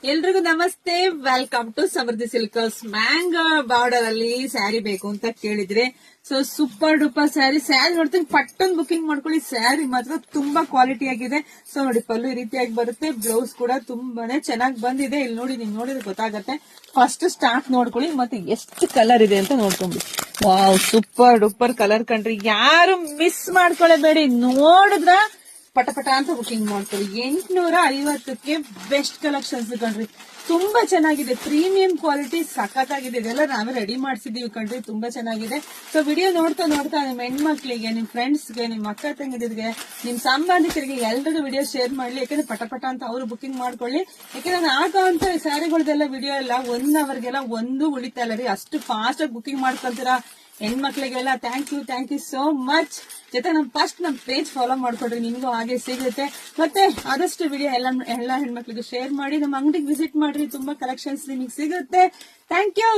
ಎಲ್ರಿಗೂ ನಮಸ್ತೆ, welcome to Samruddhi Silkers. Mango border ಅಲ್ಲಿ ಸ್ಯಾರಿ ಬೇಕು ಅಂತ ಕೇಳಿದ್ರೆ, ಸೊ ಸೂಪರ್ ಡೂಪರ್ ಸ್ಯಾರಿ ನೋಡ್ತೀನಿ ಪಟ್ಟನ್ ಬುಕಿಂಗ್ ಮಾಡ್ಕೊಳ್ಳಿ. ಸ್ಯಾರಿ ಮಾತ್ರ ತುಂಬಾ ಕ್ವಾಲಿಟಿ ಆಗಿದೆ. ಸೊ ನೋಡಿ, ಪಲ್ಲು ಈ ರೀತಿಯಾಗಿ ಬರುತ್ತೆ, ಬ್ಲೌಸ್ ಕೂಡ ತುಂಬಾನೇ ಚೆನ್ನಾಗಿ ಬಂದಿದೆ. ಇಲ್ಲಿ ನೋಡಿ, ನೀವು ನೋಡಿದ್ರೆ ಗೊತ್ತಾಗತ್ತೆ. ಫಸ್ಟ್ ಸ್ಟಾರ್ಟ್ ನೋಡ್ಕೊಳ್ಳಿ, ಮತ್ತೆ ಎಷ್ಟು ಕಲರ್ ಇದೆ ಅಂತ ನೋಡ್ಕೊಂಡ್ವಿ. ವಾವ್, ಸೂಪರ್ ಡೂಪರ್ ಕಲರ್ ಕಣ್ರಿ. ಯಾರು ಮಿಸ್ ಮಾಡ್ಕೊಳ್ಳೇಬೇಡಿ. ನೋಡಿದ್ರ ಪಟಪಟ ಅಂತ ಬುಕಿಂಗ್ ಮಾಡ್ಕೊಳ್ಳಿ. 850ಕ್ಕೆ ಬೆಸ್ಟ್ ಕಲೆಕ್ಷನ್ಸ್ ಕಣ್ರಿ. ತುಂಬಾ ಚೆನ್ನಾಗಿದೆ, ಪ್ರೀಮಿಯಂ ಕ್ವಾಲಿಟಿ ಸಖತ್ತಾಗಿದೆ. ಇದೆಲ್ಲ ನಾವೇ ರೆಡಿ ಮಾಡಿಸಿದೀವಿ ಕಣ್ರಿ, ತುಂಬಾ ಚೆನ್ನಾಗಿದೆ. ಸೊ ವಿಡಿಯೋ ನೋಡ್ತಾ ನಿಮ್ ಹೆಣ್ಮಕ್ಳಿಗೆ, ನಿಮ್ ಫ್ರೆಂಡ್ಸ್ಗೆ, ನಿಮ್ ಅಕ್ಕ ತಂಗಿದಿರಿಗೆ, ನಿಮ್ ಸಂಬಂಧಿಕರಿಗೆ ಎಲ್ರಿಗೂ ವಿಡಿಯೋ ಶೇರ್ ಮಾಡ್ಲಿ. ಯಾಕಂದ್ರೆ ಪಟಪಟ ಅಂತ ಅವರು ಬುಕಿಂಗ್ ಮಾಡ್ಕೊಳ್ಳಿ. ಯಾಕಂದ್ರೆ ನಾನು ಹಾಕುವಂತ ಸ್ಯಾರಿಗಳದೆಲ್ಲ ವಿಡಿಯೋ ಎಲ್ಲ 1 ಅವರ್ಗೆಲ್ಲ ಒಂದು ಉಳಿತಾ ಇಲ್ಲ ರೀ. ಅಷ್ಟು ಫಾಸ್ಟ್ ಆಗಿ ಬುಕಿಂಗ್ ಮಾಡ್ಕೊಳ್ತೀರಾ ಹೆಣ್ಮಕ್ಳಿಗೆಲ್ಲ. Thank you so much. ಜೊತೆ ನಮ್ ಪೇಜ್ ಫಾಲೋ ಮಾಡ್ಕೊಡ್ರಿ, ನಿಮ್ಗೂ ಹಾಗೆ ಸಿಗುತ್ತೆ. ಮತ್ತೆ ಆದಷ್ಟು ವಿಡಿಯೋ ಎಲ್ಲ ಹೆಣ್ಮಕ್ಳಿಗೆ ಶೇರ್ ಮಾಡಿ. ನಮ್ಮ ಅಂಗಡಿಗೆ ವಿಸಿಟ್ ಮಾಡ್ರಿ, ತುಂಬಾ ಕಲೆಕ್ಷನ್ಸ್ ನಿಮಗೆ ಸಿಗುತ್ತೆ. Thank you.